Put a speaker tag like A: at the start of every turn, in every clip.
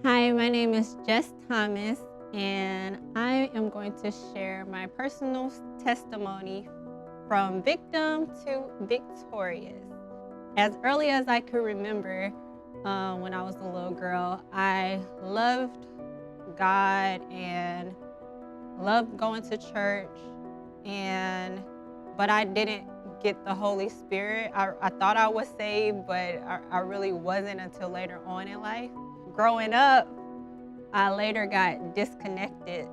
A: Hi, my name is Jess Thomas, and I am going to share my personal testimony from victim to victorious. As early as I could remember, when I was a little girl, I loved God and loved going to church, and but I didn't get the Holy Spirit. I thought I was saved, but I really wasn't until later on in life. Growing up, I later got disconnected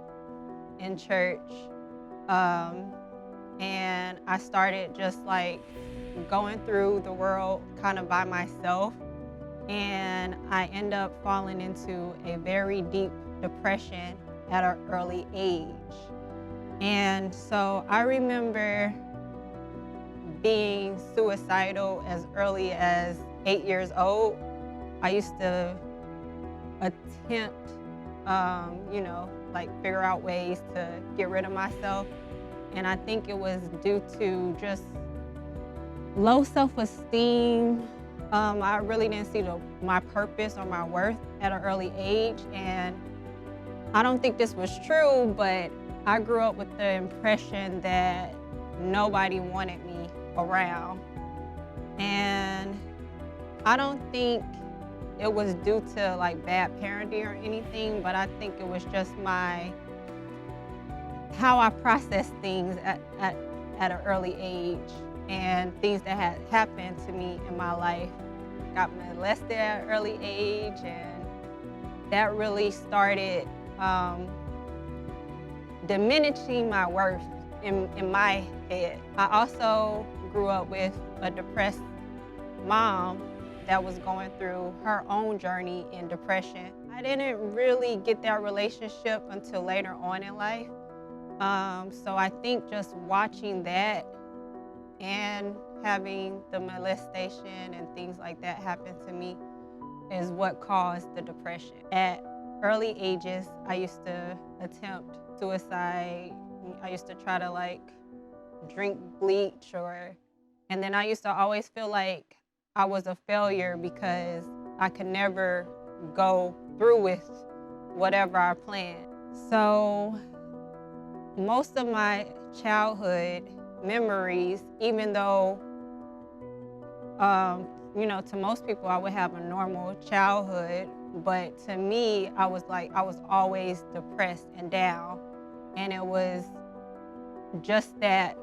A: in church, um, and I started just like going through the world kind of by myself. And I end up falling into a very deep depression at an early age. And so I remember being suicidal as early as 8 years old. I used to attempt, like figure out ways to get rid of myself. And I think it was due to just low self-esteem. I really didn't see my purpose or my worth at an early age. And I don't think this was true, but I grew up with the impression that nobody wanted me around. And I don't think it was due to like bad parenting or anything, but I think it was just how I processed things at an early age, and things that had happened to me in my life. Got molested at an early age, and that really started diminishing my worth in my head. I also grew up with a depressed mom that was going through her own journey in depression. I didn't really get that relationship until later on in life. So I think just watching that and having the molestation and things like that happen to me is what caused the depression. At early ages, I used to attempt suicide. I used to try to like drink bleach, and then I used to always feel like I was a failure because I could never go through with whatever I planned. So most of my childhood memories, even though, to most people I would have a normal childhood, but to me, I was always depressed and down. And it was just that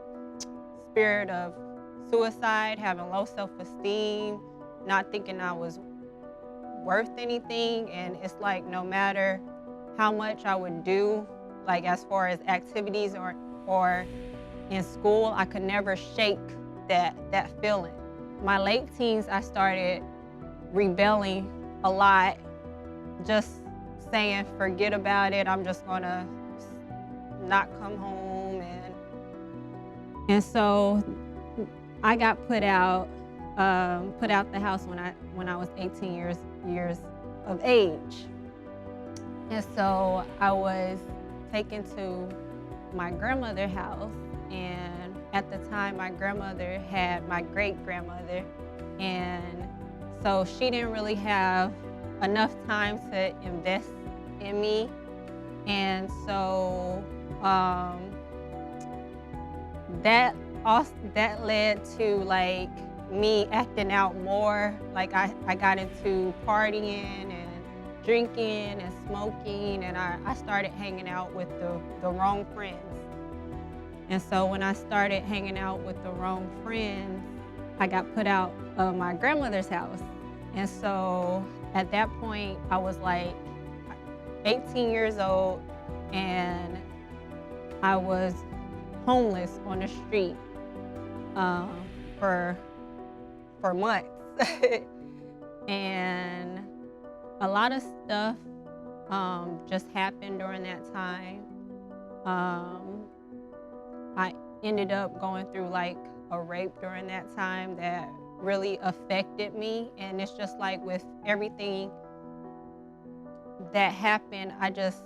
A: spirit of suicide, having low self-esteem, not thinking I was worth anything. And it's like no matter how much I would do, like as far as activities or in school, I could never shake that feeling. My late teens, I started rebelling a lot, just saying forget about it, I'm just gonna not come home. And so I got put out the house when I was 18 years of age. And so I was taken to my grandmother's house, and at the time my grandmother had my great grandmother, and so she didn't really have enough time to invest in me. And so that led to like me acting out more. Like I got into partying and drinking and smoking, and I started hanging out with the wrong friends. And so when I started hanging out with the wrong friends, I got put out of my grandmother's house. And so at that point, I was like 18 years old, and I was homeless on the street for months. And a lot of stuff just happened during that time. I ended up going through like a rape during that time that really affected me. And it's just like with everything that happened, I just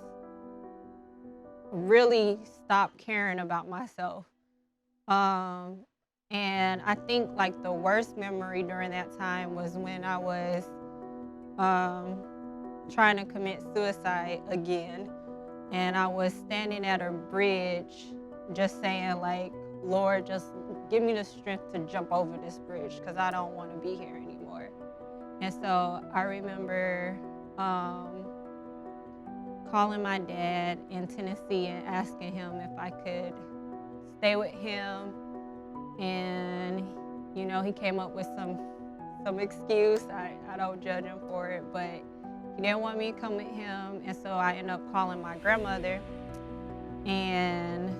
A: really stopped caring about myself. And I think like the worst memory during that time was when I was trying to commit suicide again. And I was standing at a bridge just saying, like, Lord, just give me the strength to jump over this bridge because I don't want to be here anymore. And so I remember calling my dad in Tennessee and asking him if I could stay with him. And, you know, he came up with some excuse. I don't judge him for it, but he didn't want me to come with him. And so I ended up calling my grandmother, and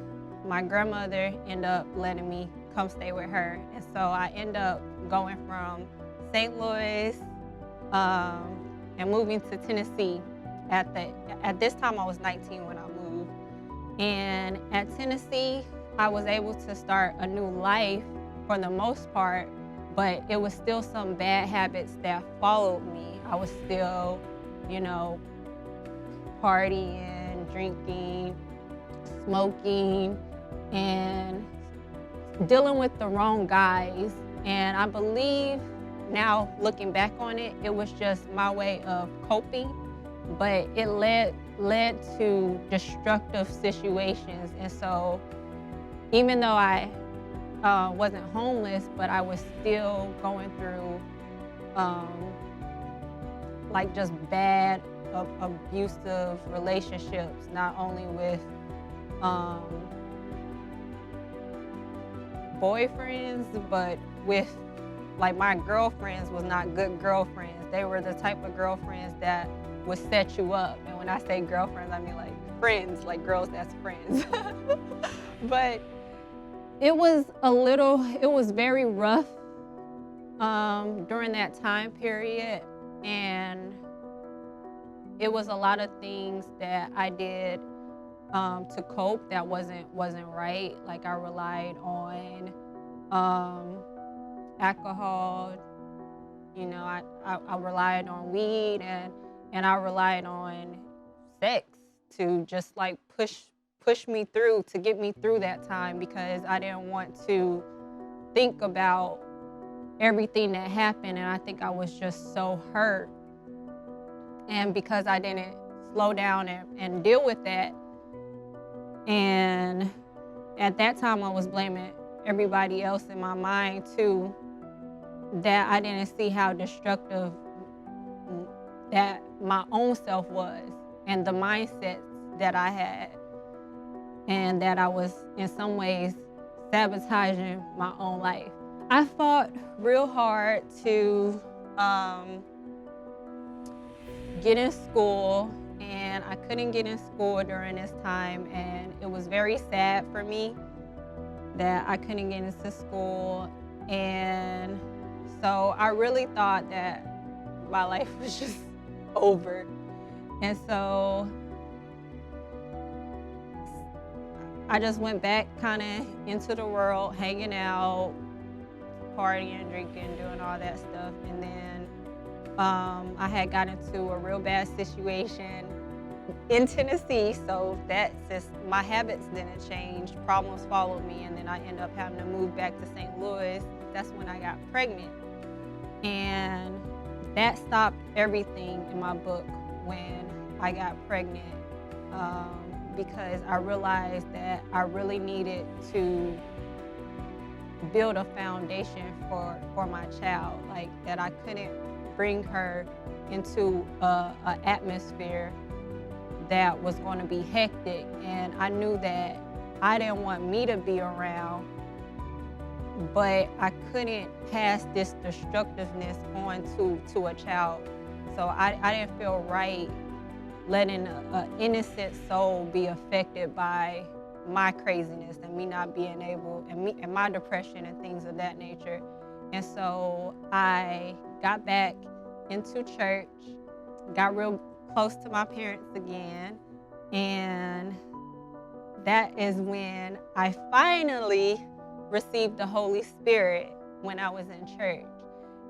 A: my grandmother ended up letting me come stay with her. And so I ended up going from St. Louis and moving to Tennessee. At this time, I was 19 when I moved. And at Tennessee, I was able to start a new life for the most part, but it was still some bad habits that followed me. I was still, you know, partying, drinking, smoking, and dealing with the wrong guys. And I believe now, looking back on it, it was just my way of coping, but it led to destructive situations. And so even though I wasn't homeless, but I was still going through like just bad, abusive relationships, not only with boyfriends, but with, like, my girlfriends was not good girlfriends. They were the type of girlfriends that would set you up. And when I say girlfriends, I mean like friends, like girls that's friends. But it was very rough during that time period. And it was a lot of things that I did to cope that wasn't right. Like, I relied on alcohol, you know, I relied on weed, and I relied on sex to just like push me through, to get me through that time, because I didn't want to think about everything that happened. And I think I was just so hurt. And because I didn't slow down and deal with that, and at that time I was blaming everybody else in my mind too, that I didn't see how destructive that my own self was, and the mindsets that I had, and that I was in some ways sabotaging my own life. I fought real hard to get in school, and I couldn't get in school during this time, and it was very sad for me that I couldn't get into school. And so I really thought that my life was just over. And so I just went back kind of into the world, hanging out, partying, drinking, doing all that stuff. And then I had got into a real bad situation in Tennessee, so that just, my habits didn't change, problems followed me, and then I ended up having to move back to St. Louis. That's when I got pregnant. And that stopped everything in my book when I got pregnant, because I realized that I really needed to build a foundation for my child, like that I couldn't bring her into an atmosphere that was going to be hectic. And I knew that I didn't want me to be around, but I couldn't pass this destructiveness on to a child. So I didn't feel right letting an innocent soul be affected by my craziness and me not being able, and my depression and things of that nature. And so I got back into church, got real close to my parents again, and that is when I finally received the Holy Spirit, when I was in church.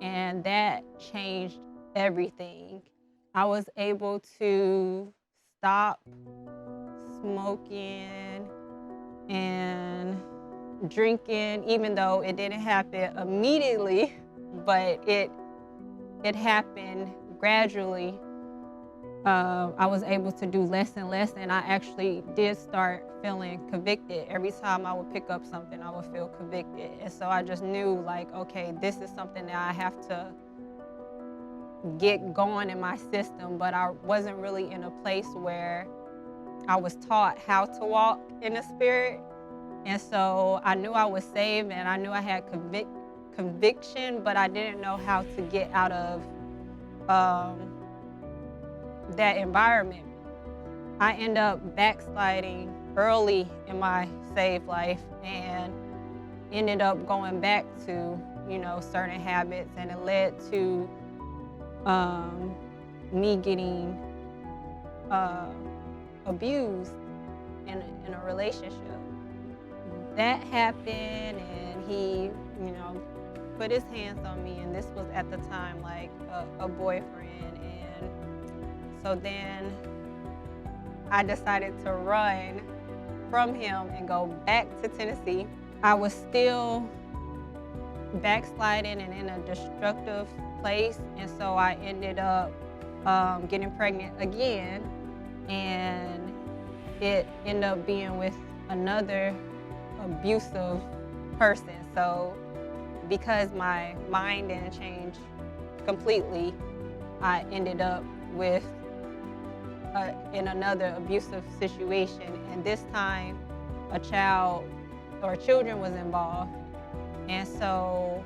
A: And that changed everything. I was able to stop smoking and drinking, even though it didn't happen immediately, but it happened gradually. I was able to do less and less, and I actually did start feeling convicted. Every time I would pick up something, I would feel convicted. And so I just knew, like, okay, this is something that I have to get going in my system, but I wasn't really in a place where I was taught how to walk in the spirit. And so I knew I was saved and I knew I had conviction, but I didn't know how to get out of that environment. I end up backsliding early in my saved life and ended up going back to, certain habits, and it led to me getting abused in a relationship. That happened, and he, put his hands on me, and this was at the time like a boyfriend. And so then I decided to run from him and go back to Tennessee. I was still backsliding and in a destructive place, and so I ended up getting pregnant again, and it ended up being with another abusive person. So because my mind didn't change completely, I ended up with in another abusive situation, and this time a child or children was involved. And so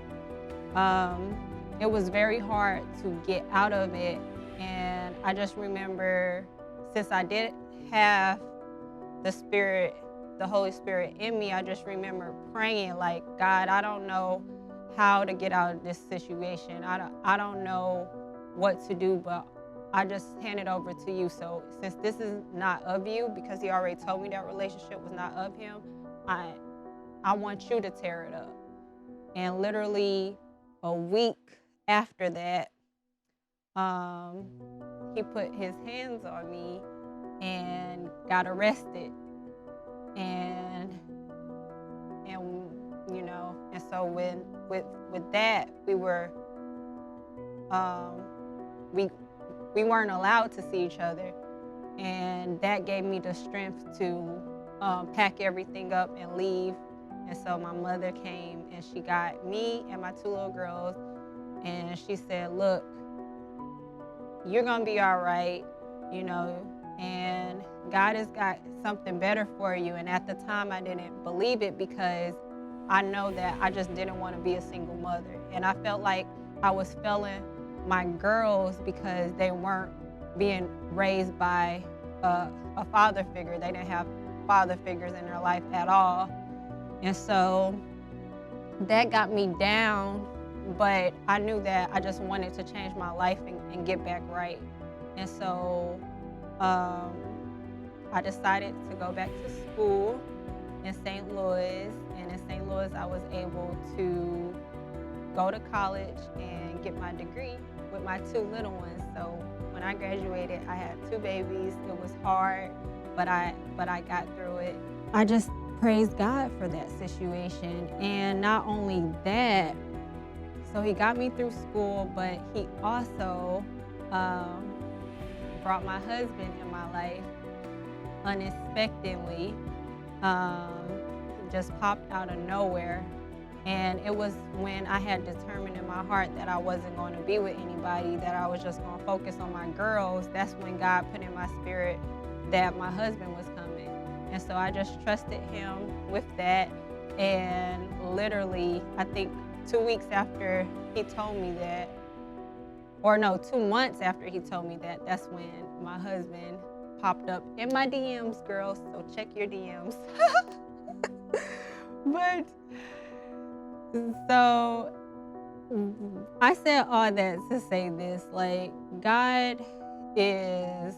A: it was very hard to get out of it. And I just remember, since I did have the Holy Spirit in me, I just remember praying like, God, I don't know how to get out of this situation. I don't know what to do, but I just hand it over to you. So since this is not of you, because he already told me that relationship was not of him, I want you to tear it up. And literally a week after that, he put his hands on me and got arrested. And and so with that, we weren't allowed to see each other, and that gave me the strength to pack everything up and leave. And so my mother came and she got me and my 2 little girls, and she said, look, you're gonna be all right, and God has got something better for you. And at the time I didn't believe it, because I know that I just didn't want to be a single mother. And I felt like I was failing my girls because they weren't being raised by a father figure. They didn't have father figures in their life at all. And so that got me down, but I knew that I just wanted to change my life and get back right. And so I decided to go back to school in St. Louis. And in St. Louis, I was able to go to college and get my degree with my 2 little ones. So when I graduated, I had 2 babies. It was hard, but I got through it. I just praise God for that situation. And not only that, so he got me through school, but he also brought my husband in my life unexpectedly, just popped out of nowhere. And it was when I had determined in my heart that I wasn't going to be with anybody, that I was just going to focus on my girls. That's when God put in my spirit that my husband was coming. And so I just trusted him with that. And literally, I think 2 weeks after he told me that, or no, 2 months after he told me that, that's when my husband popped up in my DMs, girls. So check your DMs. But so I said all that to say this, like, God is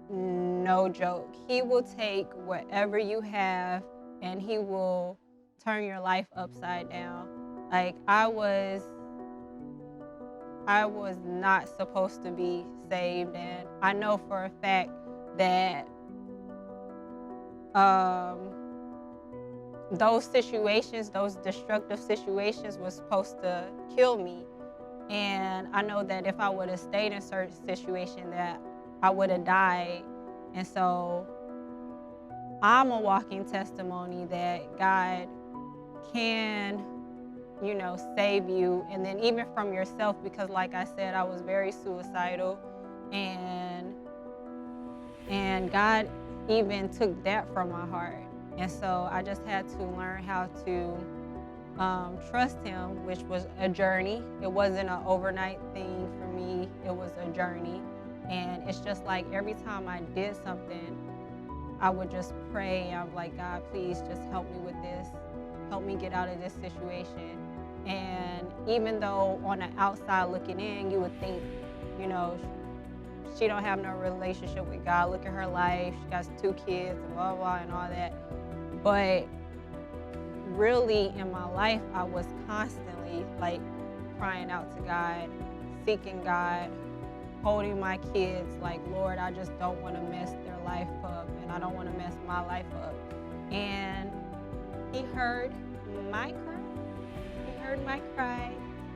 A: no joke. He will take whatever you have and he will turn your life upside down. Like, I was not supposed to be saved, and I know for a fact that those situations, those destructive situations, was supposed to kill me. And I know that if I would have stayed in certain situation that I would have died. And so I'm a walking testimony that God can, save you. And then even from yourself, because like I said, I was very suicidal, and God even took that from my heart. And so I just had to learn how to trust him, which was a journey. It wasn't an overnight thing for me. It was a journey. And it's just like every time I did something, I would just pray. I'm like, God, please just help me with this. Help me get out of this situation. And even though on the outside looking in, you would think, she don't have no relationship with God. Look at her life. She got 2 kids, and blah, blah, and all that. But really in my life, I was constantly like crying out to God, seeking God, holding my kids like, Lord, I just don't want to mess their life up, and I don't want to mess my life up. And he heard my cry. He heard my cry,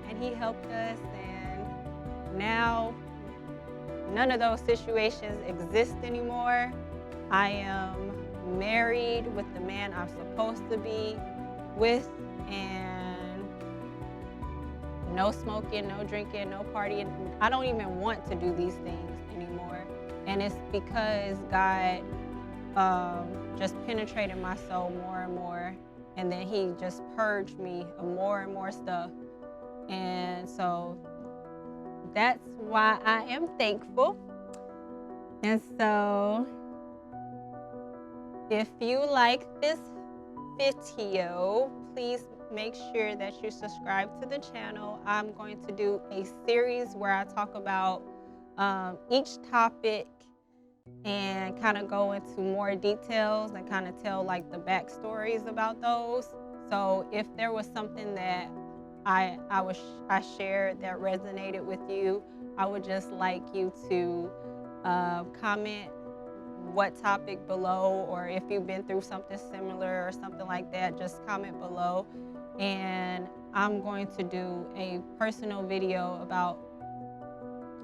A: and he helped us. And now none of those situations exist anymore. I am married with the man I'm supposed to be with, and no smoking, no drinking, no partying. I don't even want to do these things anymore. And it's because God just penetrated my soul more and more, and then he just purged me of more and more stuff. And so that's why I am thankful. And so if you like this video, please make sure that you subscribe to the channel. I'm going to do a series where I talk about each topic and kind of go into more details and kind of tell like the backstories about those. So if there was something that I shared that resonated with you, I would just like you to comment what topic below, or if you've been through something similar or something like that, just comment below. And I'm going to do a personal video about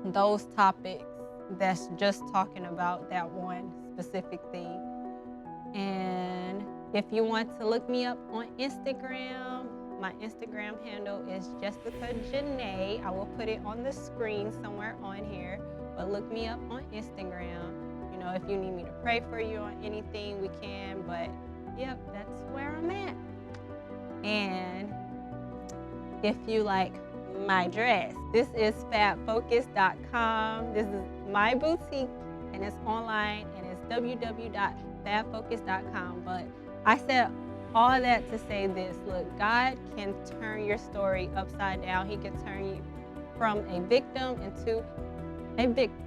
A: those topics that's just talking about that one specific thing. And if you want to look me up on Instagram, my Instagram handle is Jessica Janae. I will put it on the screen somewhere on here, but look me up on Instagram. If you need me to pray for you on anything, we can. But yep, that's where I'm at. And if you like my dress, this is fabfocus.com. This is my boutique, and it's online, and it's www.fabfocus.com. But I said all that to say this. Look, God can turn your story upside down. He can turn you from a victim into a victor.